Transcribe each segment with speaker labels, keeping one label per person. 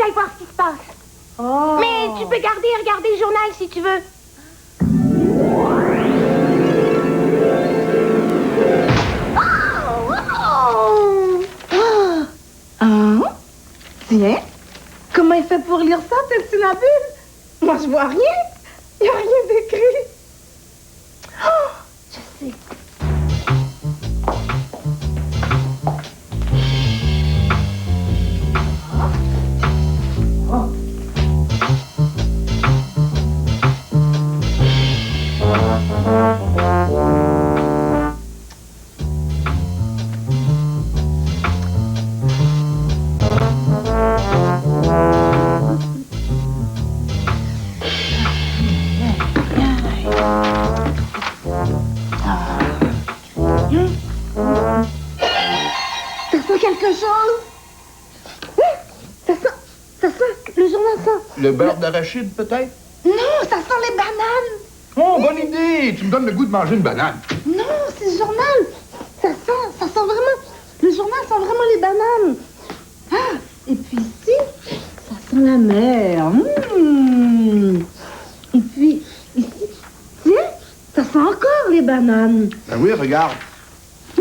Speaker 1: j'aille voir ce qui se passe.
Speaker 2: Oh.
Speaker 1: Mais tu peux regarder le journal si tu veux.
Speaker 2: Tiens, comment il fait pour lire ça, Tintinabule? Moi, je vois rien. Il n'y a rien d'écrit. Oh, je sais.
Speaker 3: Le beurre d'arachide, peut-être?
Speaker 2: Non, ça sent les bananes.
Speaker 3: Oh, bonne idée! Tu me donnes le goût de manger une banane.
Speaker 2: Non, c'est le journal. Ça sent vraiment... Le journal sent vraiment les bananes. Ah, et puis ici, ça sent la mer. Et puis, ici, tiens, ça sent encore les bananes.
Speaker 3: Ben oui, regarde.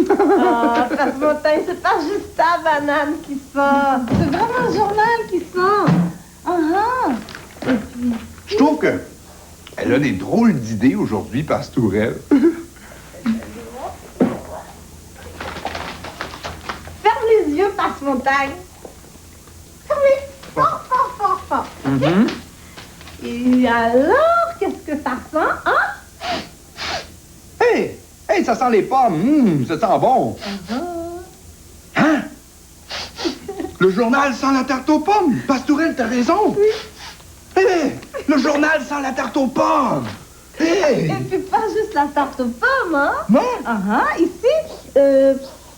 Speaker 2: Ah, Passe-Montagne, c'est pas juste ta banane qui sent. C'est vraiment le journal qui sent. Et puis...
Speaker 3: Je trouve que elle a des drôles d'idées aujourd'hui, Pastourelle.
Speaker 2: Ferme les yeux, Passe-Montagne. Fermez. Fort, fort, fort, fort. Et alors, qu'est-ce que ça sent, hein?
Speaker 3: Hey! Hey, ça sent les pommes. Ça sent bon. Hein? Le journal sent la tarte aux pommes. Pastourelle, t'as raison.
Speaker 2: Oui.
Speaker 3: Hey! Le journal sent la tarte aux pommes. Hey!
Speaker 2: Et puis pas juste la tarte aux pommes, hein?
Speaker 3: Non?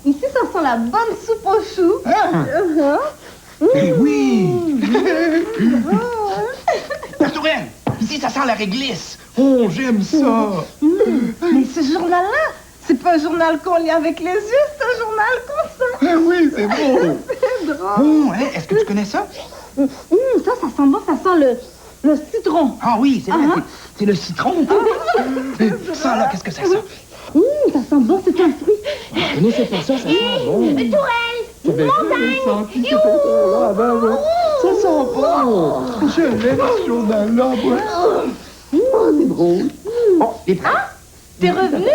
Speaker 2: Ici, ça sent la bonne soupe aux choux.
Speaker 3: Hein? Eh oui! Pastourelle, ici, ça sent la réglisse. Oh, j'aime ça.
Speaker 2: Mais ce journal-là, c'est pas un journal qu'on lit avec les yeux, c'est un journal qu'on sent.
Speaker 3: Eh oui, c'est beau.
Speaker 2: C'est drôle.
Speaker 3: Oh, hein, est-ce que tu connais ça?
Speaker 2: Ça sent bon, ça sent le citron.
Speaker 3: Ah oui, c'est vrai, c'est le citron. Ça, là, qu'est-ce que ça sent?
Speaker 2: Ça sent bon, c'est un fruit.
Speaker 3: Non, c'est pas ça, ça sent bon.
Speaker 1: Tourelle, montagne,
Speaker 3: Ça sent bon. Je l'aime, ce journal-là, moi. Oh, c'est drôle. Oh, les prêts?
Speaker 2: T'es revenu?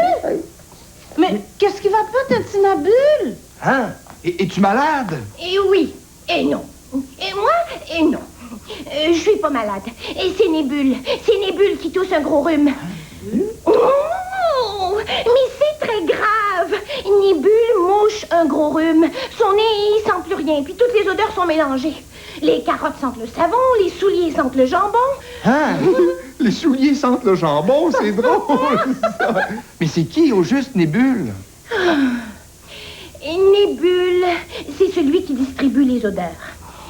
Speaker 2: Mais qu'est-ce qui va pas, Tintinabule?
Speaker 3: Hein? Es-tu malade?
Speaker 1: Et oui, et non. Et moi, et non. Je suis pas malade. Et c'est Nébule. C'est Nébule qui tousse un gros rhume. Oh, mais c'est très grave. Nébule mouche un gros rhume. Son nez, il sent plus rien. Puis toutes les odeurs sont mélangées. Les carottes sentent le savon, les souliers sentent le jambon.
Speaker 3: Hein? Les souliers sentent le jambon, c'est drôle, ça. Mais c'est qui, au juste, Nébule?
Speaker 1: Nébule, c'est celui qui distribue les odeurs.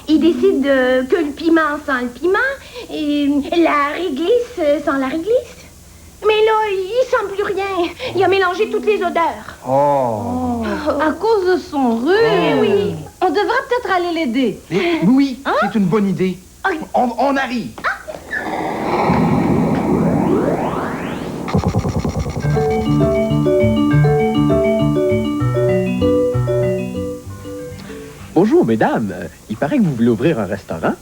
Speaker 1: Il décide que le piment sent le piment et la réglisse sent la réglisse. Mais là, il sent plus rien. Il a mélangé toutes les odeurs.
Speaker 3: Oh.
Speaker 2: À cause de son rhume.
Speaker 1: Oui.
Speaker 2: On devrait peut-être aller l'aider.
Speaker 3: Oui, c'est une bonne idée. On arrive.
Speaker 4: Bonjour, mesdames. Il paraît que vous voulez ouvrir un restaurant.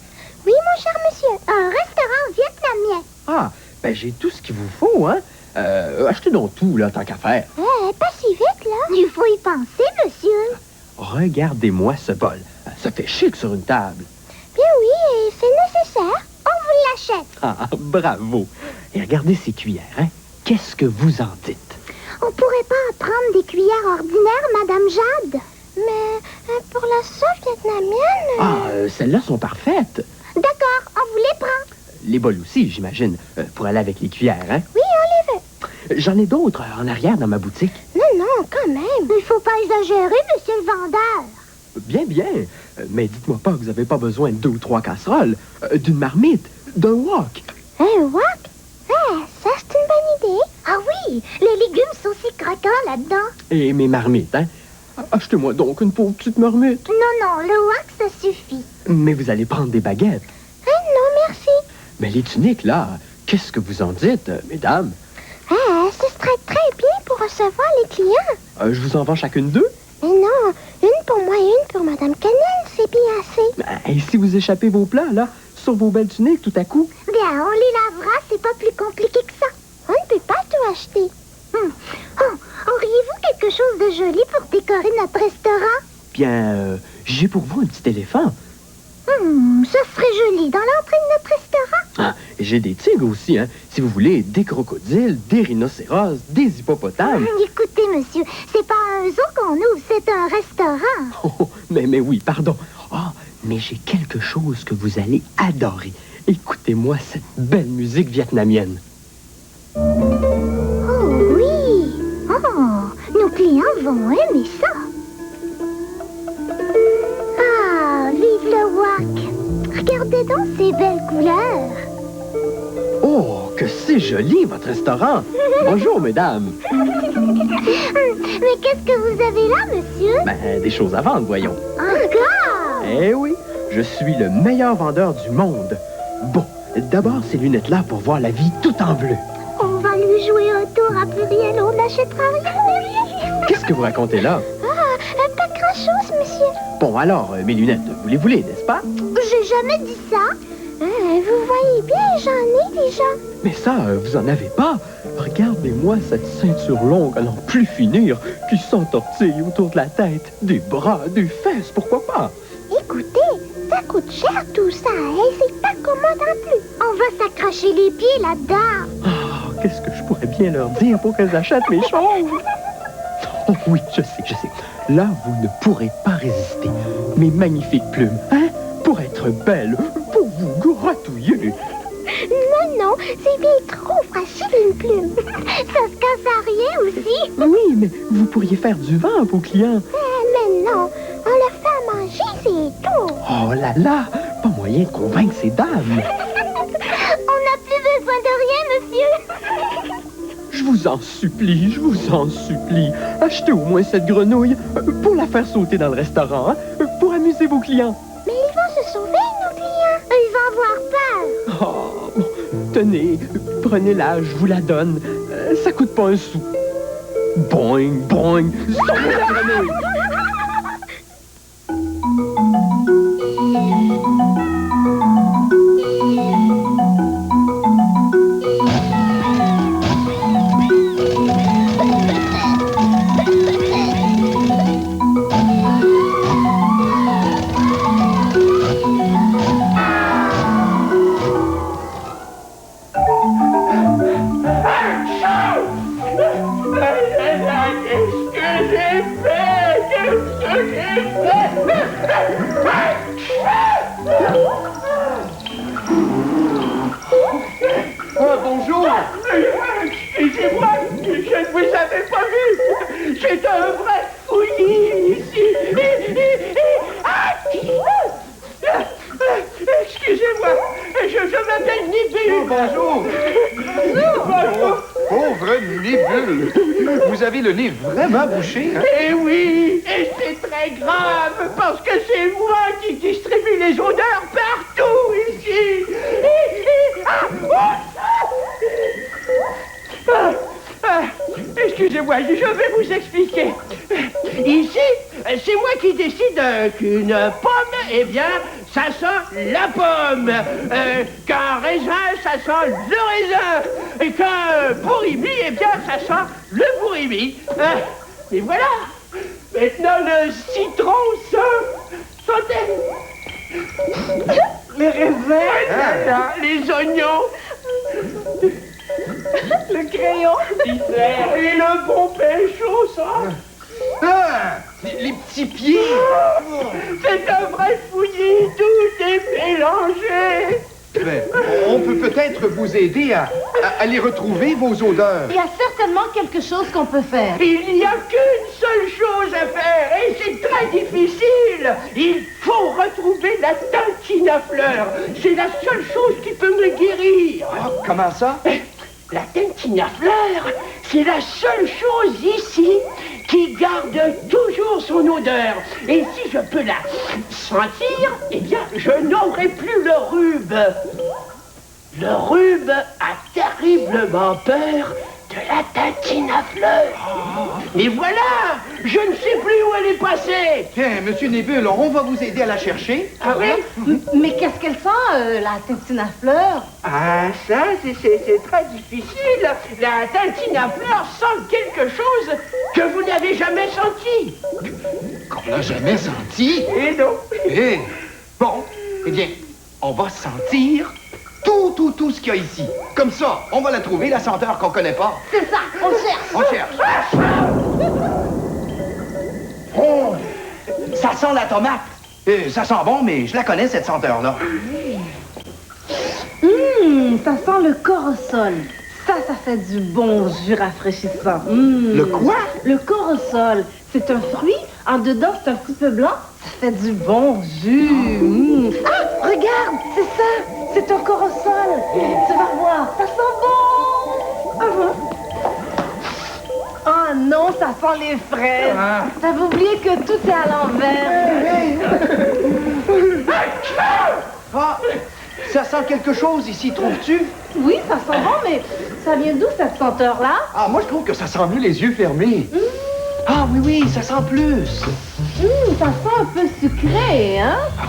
Speaker 5: Oui, mon cher monsieur, un restaurant vietnamien.
Speaker 4: Ah, ben j'ai tout ce qu'il vous faut, hein. Achetez donc tout, là, tant qu'à faire.
Speaker 5: Pas si vite, là. Il faut y penser, monsieur.
Speaker 4: Regardez-moi ce bol. Ça fait chic sur une table.
Speaker 5: Bien oui, et c'est nécessaire. On vous l'achète.
Speaker 4: Ah, bravo. Et regardez ces cuillères, hein. Qu'est-ce que vous en dites?
Speaker 5: On pourrait pas prendre des cuillères ordinaires, Madame Jade. Mais pour la sauce vietnamienne...
Speaker 4: Ah, celles-là sont parfaites.
Speaker 5: D'accord, on vous les prend.
Speaker 4: Les bols aussi, j'imagine, pour aller avec les cuillères, hein.
Speaker 5: Oui, on les veut.
Speaker 4: J'en ai d'autres en arrière dans ma boutique.
Speaker 5: Non, quand même. Il faut pas exagérer, monsieur le vendeur.
Speaker 4: Bien, bien. Mais dites-moi pas que vous n'avez pas besoin de 2 ou 3 casseroles, d'une marmite, d'un wok.
Speaker 5: Un wok? Ça, c'est une bonne idée. Ah oui, les légumes sont aussi croquants là-dedans.
Speaker 4: Et mes marmites, hein. Achetez-moi donc une pauvre petite marmite.
Speaker 5: Non, le wax, ça suffit.
Speaker 4: Mais vous allez prendre des baguettes.
Speaker 5: Non, merci.
Speaker 4: Mais les tuniques, là, qu'est-ce que vous en dites, mesdames?
Speaker 5: Ce serait très bien pour recevoir les clients.
Speaker 4: Je vous en vends chacune 2?
Speaker 5: Mais non, une pour moi et une pour Madame Cannelle, c'est bien assez.
Speaker 4: Et si vous échappez vos plats, là, sur vos belles tuniques, tout à coup?
Speaker 5: Bien, on les lavera, c'est pas plus compliqué que ça. On ne peut pas tout acheter. Oh, auriez-vous quelque chose de joli pour décorer notre restaurant?
Speaker 4: Bien, j'ai pour vous un petit éléphant.
Speaker 5: Ça serait joli dans l'entrée de notre restaurant.
Speaker 4: Ah, et j'ai des tigres aussi, hein. Si vous voulez, des crocodiles, des rhinocéros, des hippopotames.
Speaker 5: Écoutez, monsieur, c'est pas un zoo qu'on ouvre, c'est un restaurant.
Speaker 4: Oh, mais oui, pardon. Ah, mais j'ai quelque chose que vous allez adorer. Écoutez-moi cette belle musique vietnamienne.
Speaker 5: Oh oui! Oh, nos clients vont aimer ça. Ah, vive le WAC! Regardez donc ces belles couleurs.
Speaker 4: Oh, que c'est joli, votre restaurant. Bonjour, mesdames.
Speaker 5: Mais qu'est-ce que vous avez là, monsieur?
Speaker 4: Ben, des choses à vendre, voyons.
Speaker 5: Encore?
Speaker 4: Eh oui, je suis le meilleur vendeur du monde. Bon, d'abord, ces lunettes-là pour voir la vie tout en bleu.
Speaker 5: On va lui jouer un tour à Pluriel, on n'achètera rien.
Speaker 4: Qu'est-ce que vous racontez là?
Speaker 5: Pas grand-chose, monsieur.
Speaker 4: Bon, alors, mes lunettes, vous les voulez, n'est-ce pas?
Speaker 5: J'ai jamais dit ça. Vous voyez bien, j'en ai déjà.
Speaker 4: Mais ça, vous en avez pas. Regardez-moi cette ceinture longue à n'en plus finir qui s'entortille autour de la tête, des bras, des fesses, pourquoi pas?
Speaker 5: Écoutez, ça coûte cher tout ça, et c'est pas commode en plus. On va s'accrocher les pieds là-dedans.
Speaker 4: Ah, qu'est-ce que je pourrais bien leur dire pour qu'elles achètent mes choses? Oh oui, je sais. Là, vous ne pourrez pas résister. Mes magnifiques plumes, hein? Pour être belle, pour vous gratouiller.
Speaker 5: Non, c'est bien trop fragile une plume. Ça se casse à rien aussi.
Speaker 4: Oui, mais vous pourriez faire du vent à vos clients.
Speaker 5: Mais non, on le fait à manger, c'est tout.
Speaker 4: Oh là là, pas moyen de convaincre ces dames.
Speaker 5: On n'a plus besoin de rien, monsieur.
Speaker 4: Je vous en supplie, achetez au moins cette grenouille pour la faire sauter dans le restaurant, hein, pour amuser vos clients.
Speaker 5: Mais ils vont se sauver, nos clients. Ils vont avoir peur.
Speaker 4: Oh, bon, tenez, prenez-la, je vous la donne. Ça coûte pas un sou. Boing, boing, sauvez la grenouille.
Speaker 3: Bonjour!
Speaker 6: Excusez-moi, je ne vous avais pas vu. C'est un vrai fouillis ici. Excusez-moi, je m'appelle Nibule.
Speaker 3: Bonjour!
Speaker 6: Bonjour.
Speaker 3: Pauvre Nibule! Vous avez le nez vraiment bouché, hein?
Speaker 6: Eh oui, et c'est très grave, parce que c'est moi qui distribue les odeurs partout ici. Excusez-moi, je vais vous expliquer. Ici, c'est moi qui décide qu'une pomme, eh bien, ça sent la pomme. Qu'un raisin, ça sent le raisin. Et qu'un bourribi, eh bien, ça sent le bourribi. Et voilà. Maintenant, le citron sautez. Les raisins, les oignons. Le crayon. Et le bon pécho, ça.
Speaker 3: Ah! Les petits pieds!
Speaker 6: C'est un vrai fouillis, tout est mélangé.
Speaker 3: Ben, on peut peut-être vous aider à les retrouver, vos odeurs.
Speaker 2: Il y a certainement quelque chose qu'on peut faire.
Speaker 6: Il n'y a qu'une seule chose à faire, et c'est très difficile. Il faut retrouver la tintine à fleurs. C'est la seule chose qui peut me guérir.
Speaker 3: Ah, comment ça?
Speaker 6: La tintine à fleurs, c'est la seule chose ici qui garde toujours son odeur. Et si je peux la sentir, eh bien, je n'aurai plus le rhume. Le rhume a terriblement peur de la tintine à fleurs. Mais voilà, je ne sais plus où elle est passée.
Speaker 7: Tiens, monsieur Nébule, on va vous aider à la chercher.
Speaker 6: Ah oui?
Speaker 2: Mais qu'est-ce qu'elle sent, la tintine à fleurs?
Speaker 6: Ah, ça, c'est très difficile. La tintine à fleurs sent quelque chose que vous n'avez jamais senti.
Speaker 7: Qu'on n'a jamais senti.
Speaker 6: Et non.
Speaker 7: Eh, bon, eh bien, on va sentir tout ce qu'il y a ici. Comme ça, on va la trouver, la senteur qu'on connaît pas.
Speaker 2: C'est ça, on cherche.
Speaker 7: On cherche. Oh, ça sent la tomate. Ça sent bon, mais je la connais, cette senteur-là.
Speaker 2: Ça sent le corosol. Ça fait du bon jus rafraîchissant.
Speaker 7: Le quoi?
Speaker 2: Le corosol. C'est un fruit. En dedans, c'est un petit peu blanc. Ça fait du bon jus. Ah, regarde, c'est ça. C'est un corosol. Tu vas voir, ça sent bon. Oh non, ça sent les fraises. T'avais oublié que tout est à l'envers.
Speaker 7: Ah, ça sent quelque chose ici, trouves-tu?
Speaker 2: Oui, ça sent bon, mais ça vient d'où cette senteur-là?
Speaker 7: Ah, moi, je trouve que ça sent mieux les yeux fermés. Ah oui, ça sent plus.
Speaker 2: Ça sent un peu sucré, hein?
Speaker 7: Ah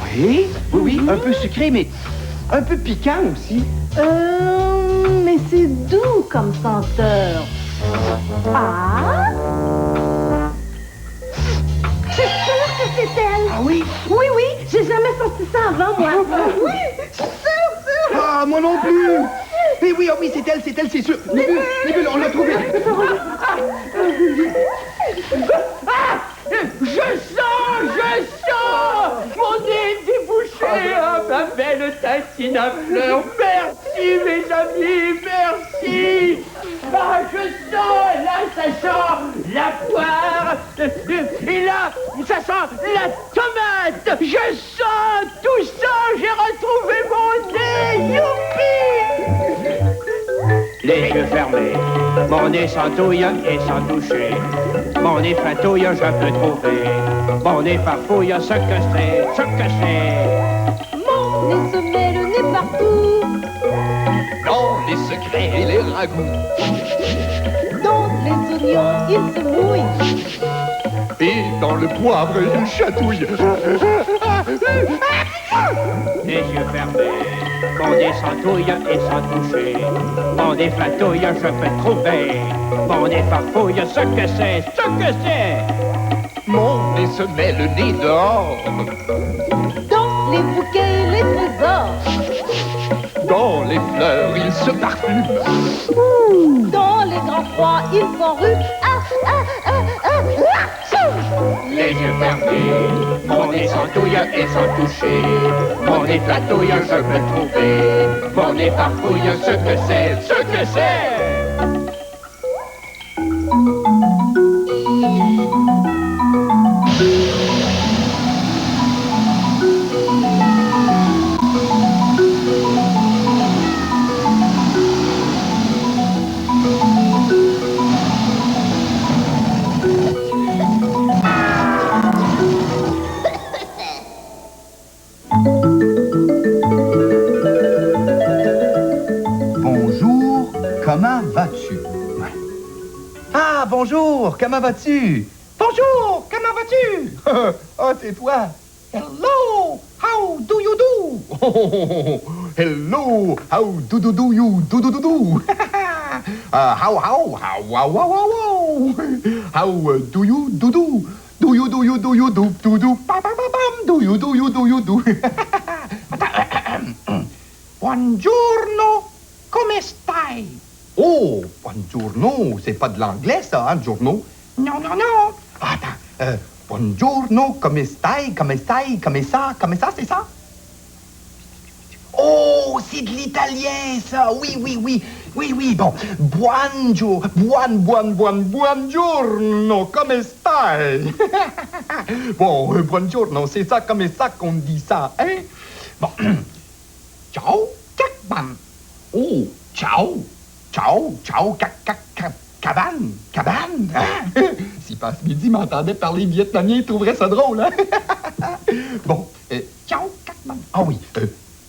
Speaker 7: oui, un peu sucré, mais un peu piquant aussi.
Speaker 2: Mais c'est doux comme senteur. Ah? C'est sûr que c'est elle.
Speaker 7: Ah oui?
Speaker 2: Oui, j'ai jamais senti ça avant, moi. Oui, c'est sûr.
Speaker 7: Ah, moi non plus. Mais oui, c'est elle, c'est sûr. Nébule, on l'a trouvé.
Speaker 6: Je sens mon nez débouché. Ah, ma belle tintine à fleurs. Merci, mes amis, merci. Ah, je sens, là, ça sent la poire. Et là, ça sent la tomate. Je sens tout ça. J'ai retrouvé mon nez. Youpi! Les yeux fermés, mon nez s'entouille et sans toucher. Mon nez fatouille, je peux trouver. Mon nez farfouille, ce que c'est.
Speaker 2: Mon nez se met le nez partout.
Speaker 3: Dans les secrets et les ragoûts.
Speaker 2: Dans les oignons, il se mouille.
Speaker 3: Et dans le poivre, il chatouille.
Speaker 6: Les yeux fermés, mon nez s'entouille et sans toucher. Mon nez flatouille, je peux trouver. Mon nez farfouille, ce que c'est.
Speaker 3: Mon nez se met le nez dehors.
Speaker 2: Dans les bouquets, les trésors.
Speaker 3: Dans les fleurs, il se parfume.
Speaker 2: Dans les grands froids, il s'enrue.
Speaker 6: Les yeux fermés, mon nez s'entouille et sans toucher. Mon nez flatouille, je peux trouver. Mon nez farfouille, ce que c'est.
Speaker 3: Bonjour, comment vas-tu?
Speaker 7: Ah, bonjour, comment vas-tu? Bonjour, comment vas-tu? Ah, c'est toi. Hello, how do you do?
Speaker 3: Hello, how do you do? How do you do? Do you pa pa pa pam do you do?
Speaker 7: Buongiorno, come stai?
Speaker 3: Oh, buongiorno, c'est pas de l'anglais ça, hein, giorno?
Speaker 7: Non.
Speaker 3: Attends, buongiorno, come stai, come ça, c'est ça? Oh, c'est de l'italien, ça, oui, bon, buongiorno, come stai? Bon, buongiorno, c'est ça, comme ça qu'on dit ça, hein? Bon, ciao, cac, bam. Oh, ciao, cac, cabane, cabane, hein? Si Passe-Midi m'entendait parler vietnamien, il trouverait ça drôle, hein? Bon, ciao, Catman. Ah oui,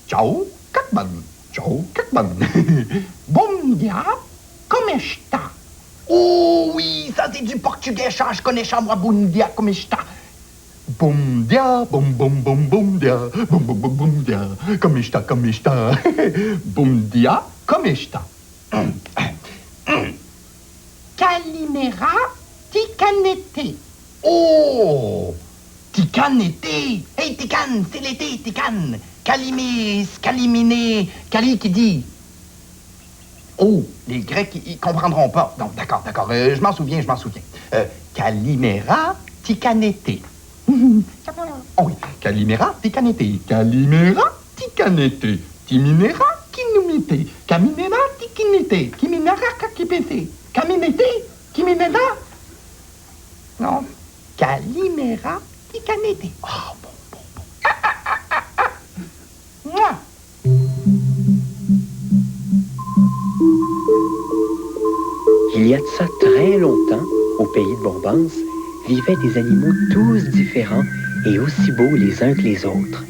Speaker 3: ciao, Catman. Ciao, Catman. Bon dia, como está? Oh oui, ça c'est du portugais, ça, je connais ça, moi, bon dia, como está? Bon dia, bom dia, bom dia, como está, como está? Bon dia, como está? Calimera, ticanete. Oh, ticanete. Hey, tican, c'est l'été, tican. Calimé, caliminé, cali qui dit. Oh, les Grecs, ils comprendront pas. Non, d'accord, je m'en souviens. Calimera, ticanete. Oh oui, calimera, ticanete. Calimera, ticanete. Timinera, kinumite. Caminera, tikinite. Kiminera, kakipete. Caminete, kimineda. Non, calimera, ticanete. Oh, bon. Mouah.
Speaker 4: Il y a de ça très longtemps, au pays de Bombance, vivaient des animaux tous différents et aussi beaux les uns que les autres.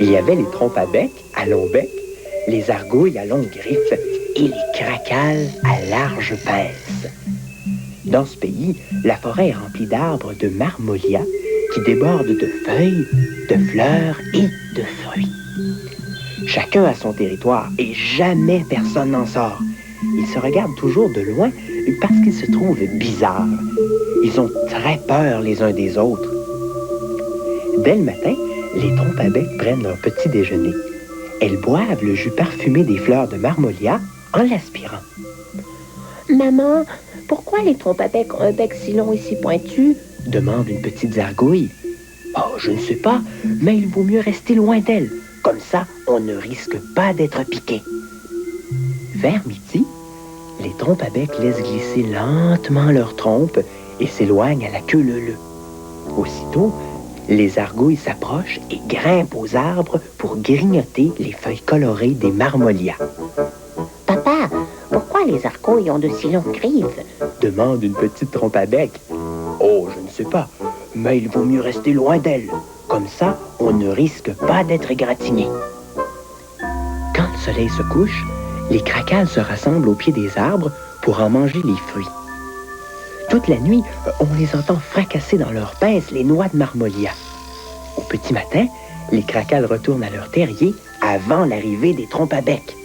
Speaker 4: Il y avait les trompes à bec, à long bec, les argouilles à longues griffes et les cracals à larges pinces. Dans ce pays, la forêt est remplie d'arbres de marmolias qui débordent de feuilles, de fleurs et de fruits. Chacun a son territoire et jamais personne n'en sort. Ils se regardent toujours de loin parce qu'ils se trouvent bizarres. Ils ont très peur les uns des autres. Dès le matin, les trompes à bec prennent leur petit déjeuner. Elles boivent le jus parfumé des fleurs de marmolia en l'aspirant.
Speaker 8: Maman, pourquoi les trompes à bec ont un bec si long et si pointu?
Speaker 4: Demande une petite zargouille. Oh, je ne sais pas, mais il vaut mieux rester loin d'elle. Comme ça, on ne risque pas d'être piqué. Vers midi, les trompes à bec laissent glisser lentement leurs trompes et s'éloignent à la queue leu-leu. Aussitôt, les argouilles s'approchent et grimpent aux arbres pour grignoter les feuilles colorées des marmolias.
Speaker 8: Papa, pourquoi les argouilles ont de si longues griffes?
Speaker 4: Demande une petite trompe à bec. Oh, je ne sais pas, mais il vaut mieux rester loin d'elle. Comme ça, on ne risque pas d'être égratigné. Quand le soleil se couche, les cracals se rassemblent au pied des arbres pour en manger les fruits. Toute la nuit, on les entend fracasser dans leurs pinces les noix de marmolia. Au petit matin, les cracals retournent à leur terrier avant l'arrivée des trompes à bec.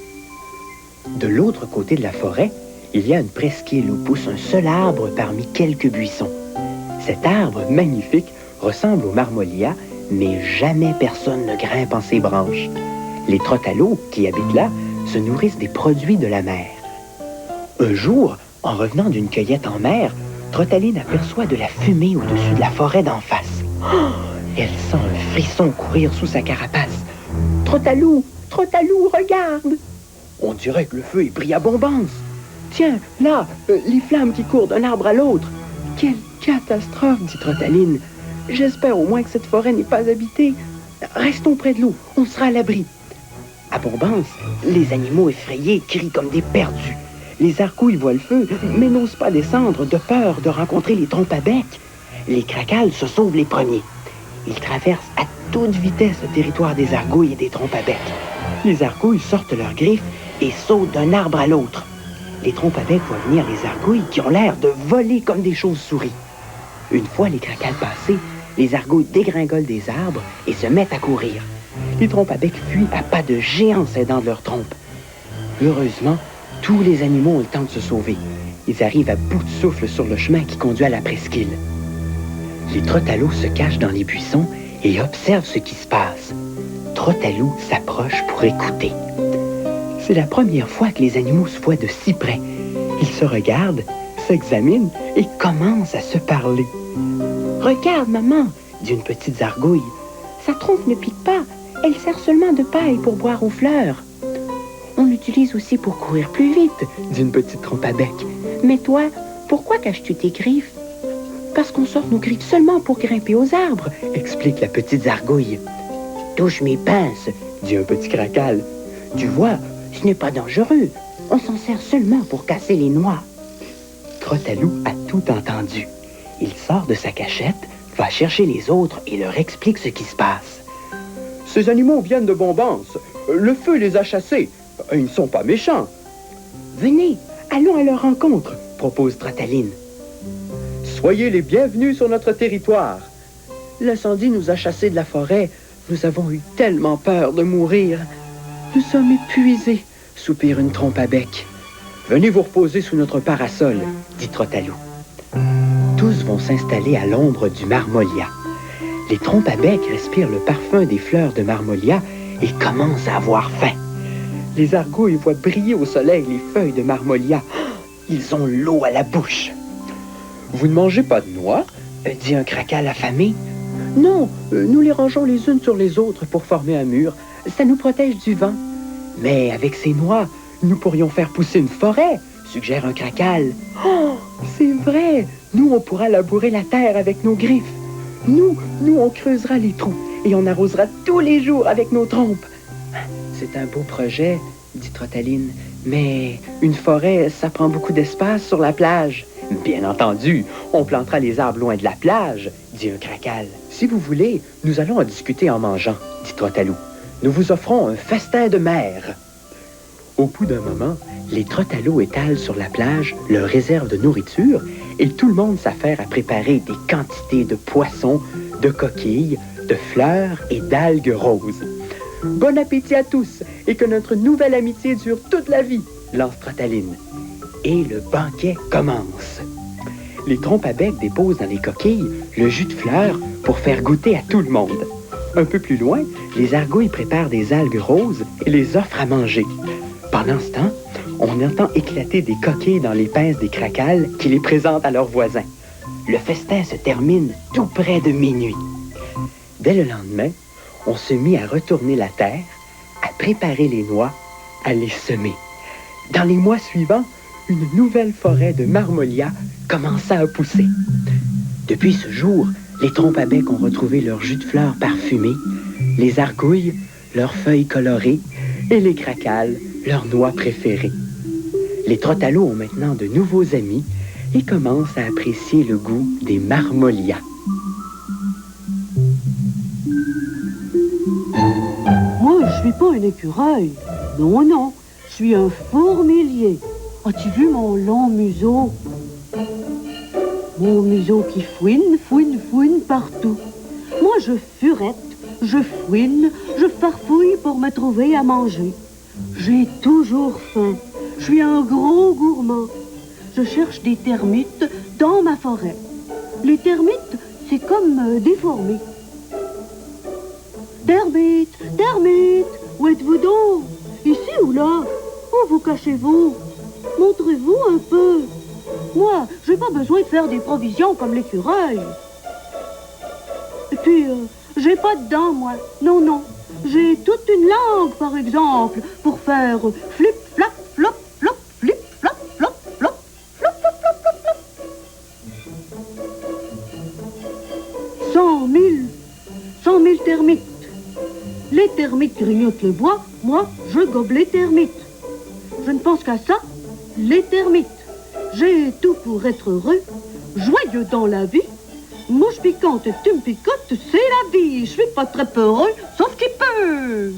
Speaker 4: De l'autre côté de la forêt, il y a une presqu'île où pousse un seul arbre parmi quelques buissons. Cet arbre magnifique ressemble aux marmolias, mais jamais personne ne grimpe en ses branches. Les trottalos qui habitent là se nourrissent des produits de la mer. Un jour, en revenant d'une cueillette en mer, Trottaline aperçoit de la fumée au-dessus de la forêt d'en face. Oh, elle sent un frisson courir sous sa carapace. Trottalou, regarde! On dirait que le feu est pris à Bombance. Tiens, là, les flammes qui courent d'un arbre à l'autre. Quelle catastrophe, dit Trottaline. J'espère au moins que cette forêt n'est pas habitée. Restons près de l'eau, on sera à l'abri. À Bombance, les animaux effrayés crient comme des perdus. Les argouilles voient le feu, mais n'osent pas descendre de peur de rencontrer les trompes à bec. Les cracals se sauvent les premiers. Ils traversent à toute vitesse le territoire des argouilles et des trompes à bec. Les argouilles sortent leurs griffes et sautent d'un arbre à l'autre. Les trompes à bec voient venir les argouilles qui ont l'air de voler comme des chauves-souris. Une fois les cracals passés, les argouilles dégringolent des arbres et se mettent à courir. Les trompes à bec fuient à pas de géant s'aidant de leurs trompes. Heureusement, tous les animaux ont le temps de se sauver. Ils arrivent à bout de souffle sur le chemin qui conduit à la presqu'île. Les trottalos se cachent dans les buissons et observent ce qui se passe. Trottalou s'approche pour écouter. C'est la première fois que les animaux se voient de si près. Ils se regardent, s'examinent et commencent à se parler. « Regarde, maman, » dit une petite zargouille. « Sa trompe ne pique pas. Elle sert seulement de paille pour boire aux fleurs. » On l'utilise aussi pour courir plus vite, dit une petite trompe à bec. Mais toi, pourquoi caches-tu tes griffes? Parce qu'on sort nos griffes seulement pour grimper aux arbres, explique la petite zargouille. Touche mes pinces, dit un petit cracal. Tu vois, ce n'est pas dangereux. On s'en sert seulement pour casser les noix.
Speaker 9: Trottalou a tout entendu. Il sort de sa cachette, va chercher les autres et leur explique ce qui se passe.
Speaker 4: Ces animaux viennent de Bombance. Le feu les a chassés. Ils ne sont pas méchants.
Speaker 9: Venez, allons à leur rencontre, propose Trottaline.
Speaker 4: Soyez les bienvenus sur notre territoire.
Speaker 9: L'incendie nous a chassés de la forêt. Nous avons eu tellement peur de mourir. Nous sommes épuisés, soupire une trompe à bec.
Speaker 4: Venez vous reposer sous notre parasol,
Speaker 9: dit Trottalou. Tous vont s'installer à l'ombre du marmolia. Les trompes à bec respirent le parfum des fleurs de marmolia et commencent à avoir faim. Les argouilles voient briller au soleil les feuilles de marmolia. Ils ont l'eau à la bouche.
Speaker 4: Vous ne mangez pas de noix?
Speaker 9: Dit un cracal affamé. Non, nous les rangeons les unes sur les autres pour former un mur. Ça nous protège du vent. Mais avec ces noix, nous pourrions faire pousser une forêt, suggère un cracal. Oh, c'est vrai! Nous, on pourra labourer la terre avec nos griffes. Nous, on creusera les trous et on arrosera tous les jours avec nos trompes. C'est un beau projet, dit Trottaline, mais une forêt, ça prend beaucoup d'espace sur la plage. Bien entendu, on plantera les arbres loin de la plage, dit un cracal. Si vous voulez, nous allons en discuter en mangeant, dit Trottalou. Nous vous offrons un festin de mer. Au bout d'un moment, les Trottalots étalent sur la plage leur réserve de nourriture et tout le monde s'affaire à préparer des quantités de poissons, de coquilles, de fleurs et d'algues roses. Bon appétit à tous et que notre nouvelle amitié dure toute la vie, lance Trottaline. Et le banquet commence. Les trompes à bec déposent dans les coquilles le jus de fleurs pour faire goûter à tout le monde. Un peu plus loin, les argouilles préparent des algues roses et les offrent à manger. Pendant ce temps, on entend éclater des coquilles dans les pinces des cracals qui les présentent à leurs voisins. Le festin se termine tout près de minuit. Dès le lendemain, on se mit à retourner la terre, à préparer les noix, à les semer. Dans les mois suivants, une nouvelle forêt de marmolia commença à pousser. Depuis ce jour, les trompes à bec ont retrouvé leur jus de fleurs parfumé, les argouilles, leurs feuilles colorées, et les cracals, leurs noix préférées. Les Trottalots ont maintenant de nouveaux amis et commencent à apprécier le goût des marmolias.
Speaker 10: Moi, je suis pas un écureuil. Non, non, je suis un fourmilier. As-tu vu mon long museau? Mon museau qui fouine, fouine, fouine partout. Moi, je furette, je fouine, je farfouille pour me trouver à manger. J'ai toujours faim. Je suis un gros gourmand. Je cherche des termites dans ma forêt. Les termites, c'est comme des fourmis. Termites, termites, où êtes-vous donc? Ici ou là? Où vous cachez-vous? Montrez-vous un peu. Moi, j'ai pas besoin de faire des provisions comme l'écureuil. Et puis, j'ai pas de dents, moi. Non, non. J'ai toute une langue, par exemple, pour faire flip, flap, flop, flop, flip, flop, flop, flop, flop, flop, flop, flop, flop. 100 000 termites. Les termites grignotent le bois, moi, je gobe les termites. Je ne pense qu'à ça, les termites. J'ai tout pour être heureux, joyeux dans la vie. Mouche piquante, tu me picotes, c'est la vie. Je suis pas très peureux, sauf qu'il peut.